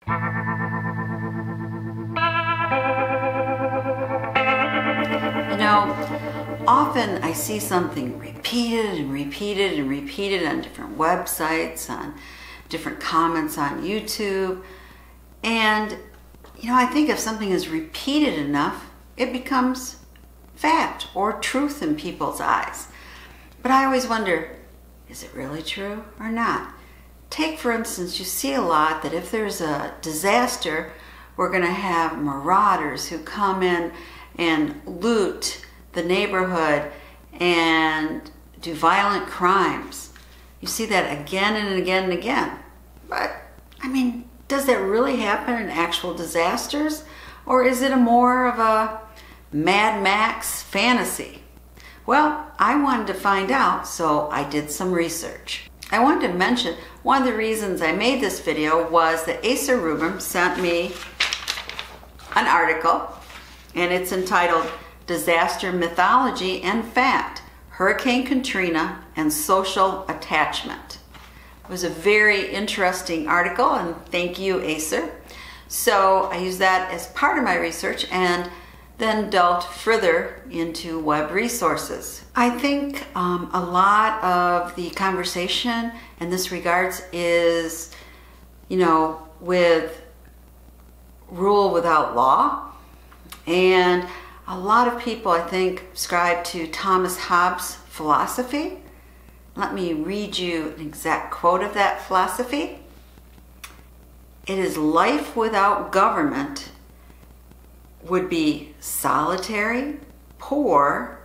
You know, often I see something repeated and repeated and repeated on different websites, on different comments on YouTube, and I think if something is repeated enough, it becomes fact or truth in people's eyes. But I always wonder, is it really true or not? Take, for instance, you see a lot that if there's a disaster, we're going to have marauders who come in and loot the neighborhood and do violent crimes. You see that again and again and again. But, does that really happen in actual disasters? Or is it more of a Mad Max fantasy? Well, I wanted to find out, so I did some research. I wanted to mention one of the reasons I made this video was that Asa Rubin sent me an article, and it's entitled Disaster Mythology and Fact, Hurricane Katrina and Social Attachment. It was a very interesting article, and thank you, Asa. So I used that as part of my research and then delved further into web resources. I think a lot of the conversation in this regards is, with rule without law. And a lot of people, I think, subscribe to Thomas Hobbes' philosophy. Let me read you an exact quote of that philosophy. It is life without government would be solitary, poor,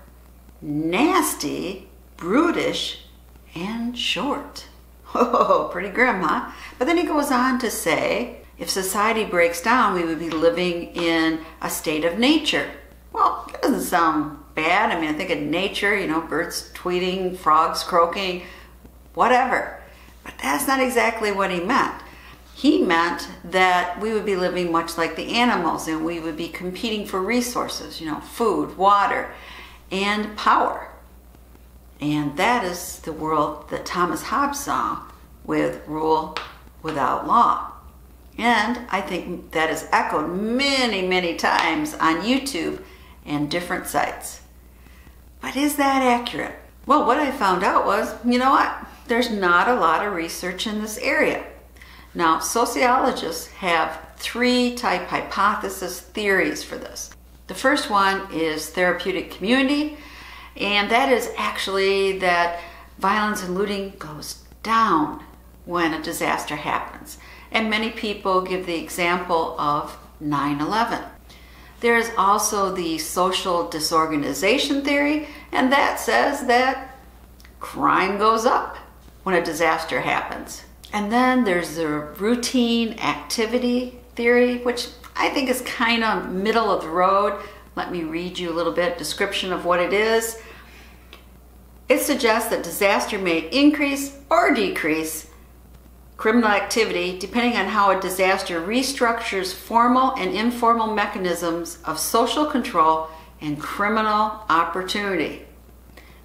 nasty, brutish, and short. Oh, pretty grim, huh? But then he goes on to say, if society breaks down, we would be living in a state of nature. Well, that doesn't sound bad. I think of nature, birds tweeting, frogs croaking, whatever. But that's not exactly what he meant. He meant that we would be living much like the animals, and we would be competing for resources, food, water, and power. And that is the world that Thomas Hobbes saw with rule without law. And I think that is echoed many, many times on YouTube and different sites. But is that accurate? Well, what I found out was, there's not a lot of research in this area. Now, sociologists have three type hypothesis theories for this. The first one is therapeutic community, and that is actually that violence and looting goes down when a disaster happens. And many people give the example of 9/11. There is also the social disorganization theory, and that says that crime goes up when a disaster happens. And then there's the routine activity theory, which I think is kind of middle of the road. Let me read you a little bit description of what it is. It suggests that disaster may increase or decrease criminal activity depending on how a disaster restructures formal and informal mechanisms of social control and criminal opportunity.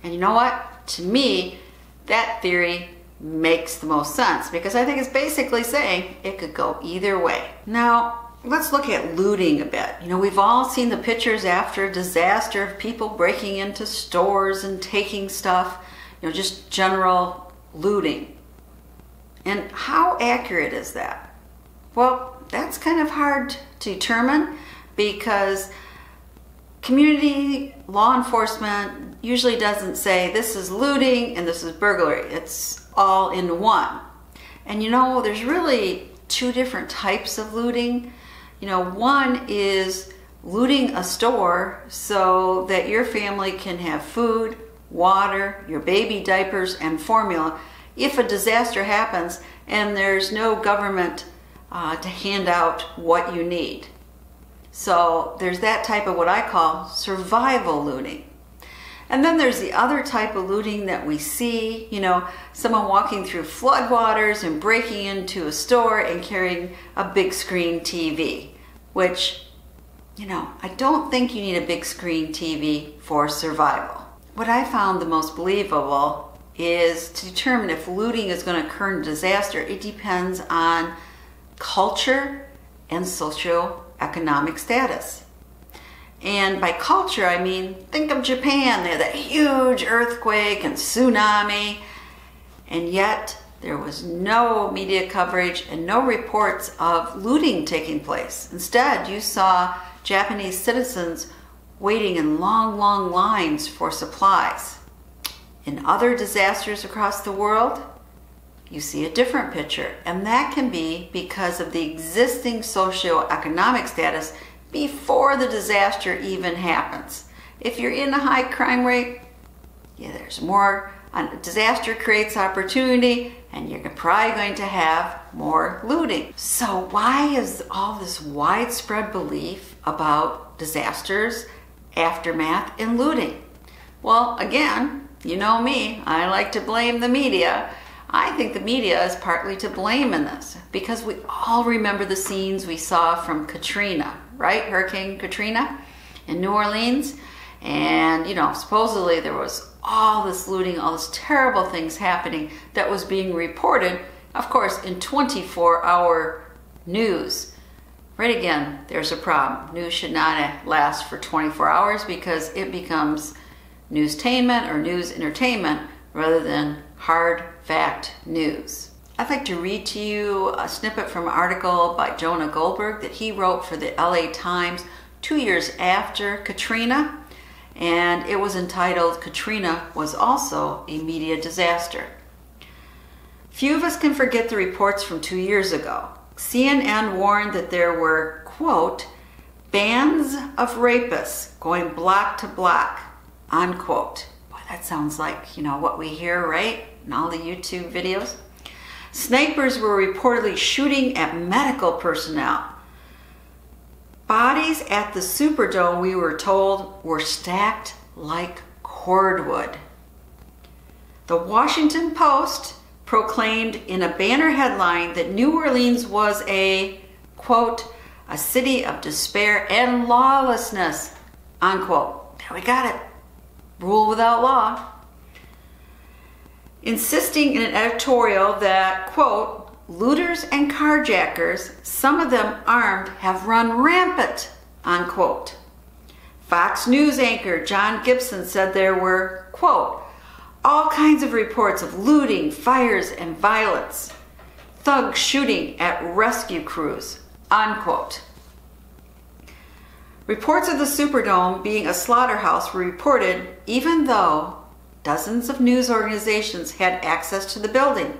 And you know what? To me, that theory makes the most sense, because I think it's basically saying it could go either way. Now, let's look at looting a bit. We've all seen the pictures after a disaster of people breaking into stores and taking stuff, just general looting. And how accurate is that? Well, that's kind of hard to determine, because community law enforcement usually doesn't say this is looting and this is burglary. It's all in one. And there's really two different types of looting. One is looting a store so that your family can have food, water, your baby diapers, and formula if a disaster happens and there's no government to hand out what you need. So there's that type of what I call survival looting. And then there's the other type of looting that we see, someone walking through floodwaters and breaking into a store and carrying a big screen TV, which, I don't think you need a big screen TV for survival. What I found the most believable is to determine if looting is going to occur in a disaster. It depends on culture and socioeconomic status. And by culture, I mean, think of Japan. They had that huge earthquake and tsunami, and yet there was no media coverage and no reports of looting taking place. Instead, you saw Japanese citizens waiting in long, long lines for supplies. In other disasters across the world, you see a different picture, and that can be because of the existing socioeconomic status before the disaster even happens. If you're in a high crime rate, yeah, there's more. A disaster creates opportunity, and you're probably going to have more looting. So why is all this widespread belief about disasters, aftermath, and looting? Well, again, you know me, I like to blame the media. I think the media is partly to blame in this because we all remember the scenes we saw from Katrina, right? Hurricane Katrina in New Orleans. And, supposedly there was all this looting, all these terrible things happening that was being reported, of course, in 24-hour news. Right again, there's a problem. News should not last for 24 hours because it becomes newstainment or news entertainment rather than hard fact news. I'd like to read to you a snippet from an article by Jonah Goldberg that he wrote for the LA Times 2 years after Katrina, and it was entitled, "Katrina Was Also a Media Disaster." Few of us can forget the reports from 2 years ago. CNN warned that there were, quote, bands of rapists going block to block, unquote. Boy, that sounds like, what we hear, right? In all the YouTube videos. Snipers were reportedly shooting at medical personnel. Bodies at the Superdome, we were told, were stacked like cordwood. The Washington Post proclaimed in a banner headline that New Orleans was a, quote, a city of despair and lawlessness, unquote. There we got it. Rule without law. Insisting in an editorial that, quote, looters and carjackers, some of them armed, have run rampant, unquote. Fox News anchor John Gibson said there were, quote, all kinds of reports of looting, fires, and violence. Thugs shooting at rescue crews, unquote. Reports of the Superdome being a slaughterhouse were reported even though dozens of news organizations had access to the building.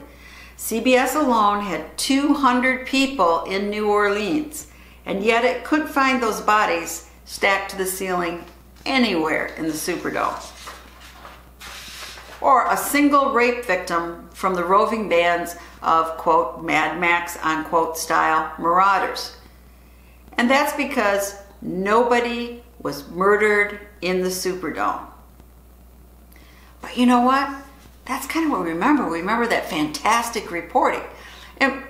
CBS alone had 200 people in New Orleans, and yet it couldn't find those bodies stacked to the ceiling anywhere in the Superdome. Or a single rape victim from the roving bands of, quote, Mad Max, unquote, style marauders. And that's because nobody was murdered in the Superdome. But you know what? That's kind of what we remember. We remember that fantastic reporting. And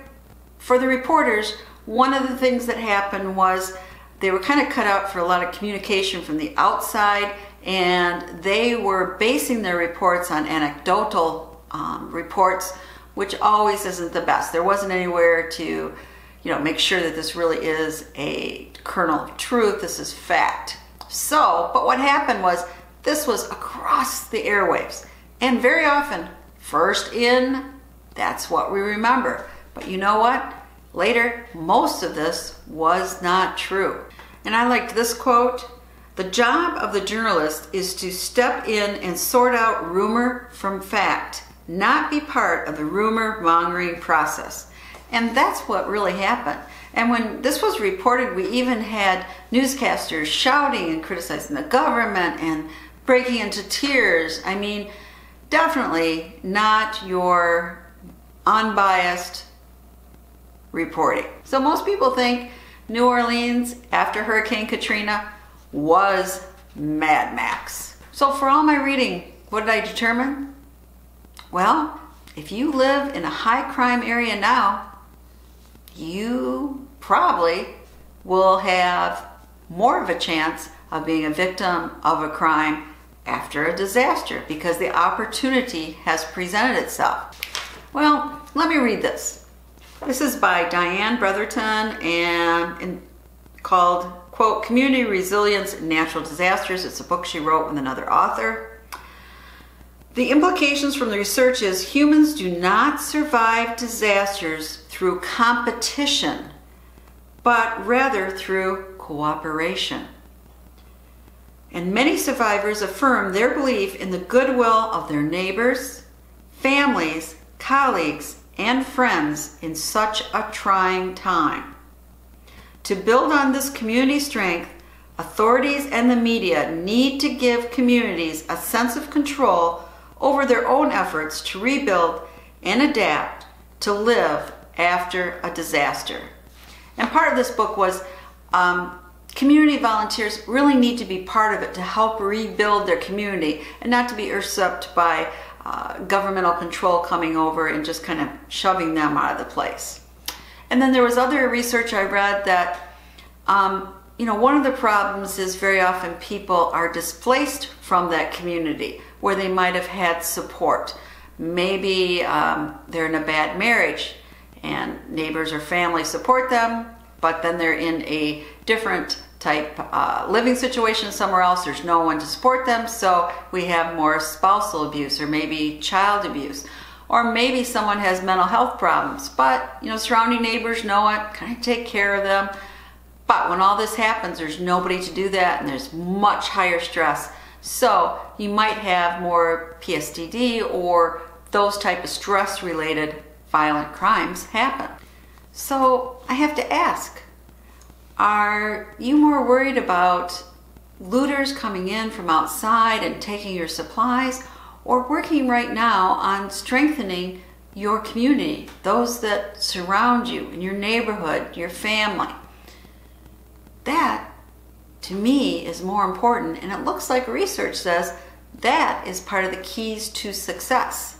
for the reporters, one of the things that happened was they were kind of cut out for a lot of communication from the outside, and they were basing their reports on anecdotal reports, which always isn't the best. There wasn't anywhere to, make sure that this really is a kernel of truth. This is fact. So, but what happened was this was across the airwaves. And very often, first in, that's what we remember. But you know what? Later, most of this was not true. And I liked this quote, the job of the journalist is to step in and sort out rumor from fact, not be part of the rumor mongering process. And that's what really happened. And when this was reported, we even had newscasters shouting and criticizing the government and breaking into tears. I mean, definitely not your unbiased reporting. So most people think New Orleans after Hurricane Katrina was Mad Max. So for all my reading, what did I determine? Well, if you live in a high crime area now, you probably will have more of a chance of being a victim of a crime after a disaster because the opportunity has presented itself. Well, let me read this. This is by Diane Brotherton and called, quote, Community Resilience in Natural Disasters. It's a book she wrote with another author. The implications from the research is humans do not survive disasters through competition, but rather through cooperation. And many survivors affirm their belief in the goodwill of their neighbors, families, colleagues, and friends in such a trying time. To build on this community strength, authorities and the media need to give communities a sense of control over their own efforts to rebuild and adapt to live after a disaster. And part of this book was community volunteers really need to be part of it to help rebuild their community and not to be usurped by governmental control coming over and just kind of shoving them out of the place. And then there was other research I read that one of the problems is very often people are displaced from that community where they might have had support. Maybe they're in a bad marriage and neighbors or family support them, but then they're in a different type living situation somewhere else. There's no one to support them, so we have more spousal abuse or maybe child abuse. Or maybe someone has mental health problems, but surrounding neighbors know it, kind of take care of them. But when all this happens, there's nobody to do that, and there's much higher stress. So you might have more PTSD or those type of stress-related violent crimes happen. So I have to ask, are you more worried about looters coming in from outside and taking your supplies, or working right now on strengthening your community, those that surround you in your neighborhood, your family? That, to me, is more important, and it looks like research says that is part of the keys to success.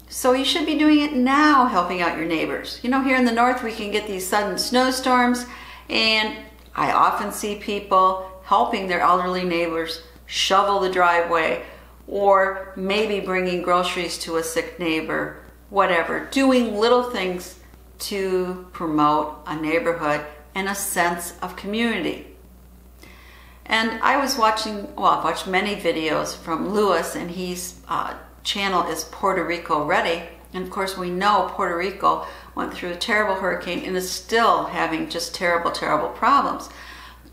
So you should be doing it now, helping out your neighbors. Here in the north we can get these sudden snowstorms, and I often see people helping their elderly neighbors shovel the driveway, or maybe bringing groceries to a sick neighbor, whatever, doing little things to promote a neighborhood and a sense of community. And I was watching, I've watched many videos from Lewis, and his channel is Puerto Rico Ready. And of course we know Puerto Rico went through a terrible hurricane and is still having just terrible, terrible problems.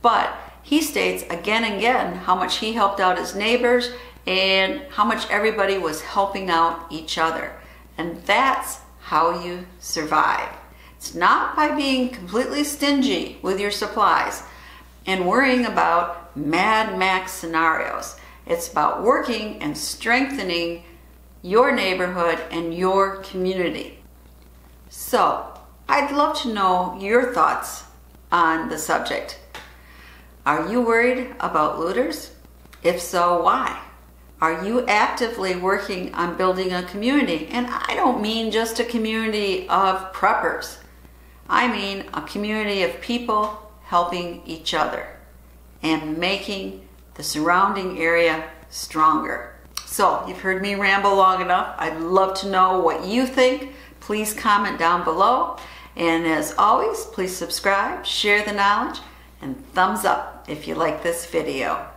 But he states again and again how much he helped out his neighbors and how much everybody was helping out each other. And that's how you survive. It's not by being completely stingy with your supplies and worrying about Mad Max scenarios. It's about working and strengthening your neighborhood and your community. So, I'd love to know your thoughts on the subject. Are you worried about looters? If so, why? Are you actively working on building a community? And I don't mean just a community of preppers. I mean a community of people helping each other and making the surrounding area stronger. So you've heard me ramble long enough. I'd love to know what you think. Please comment down below. And as always, please subscribe, share the knowledge, and thumbs up if you like this video.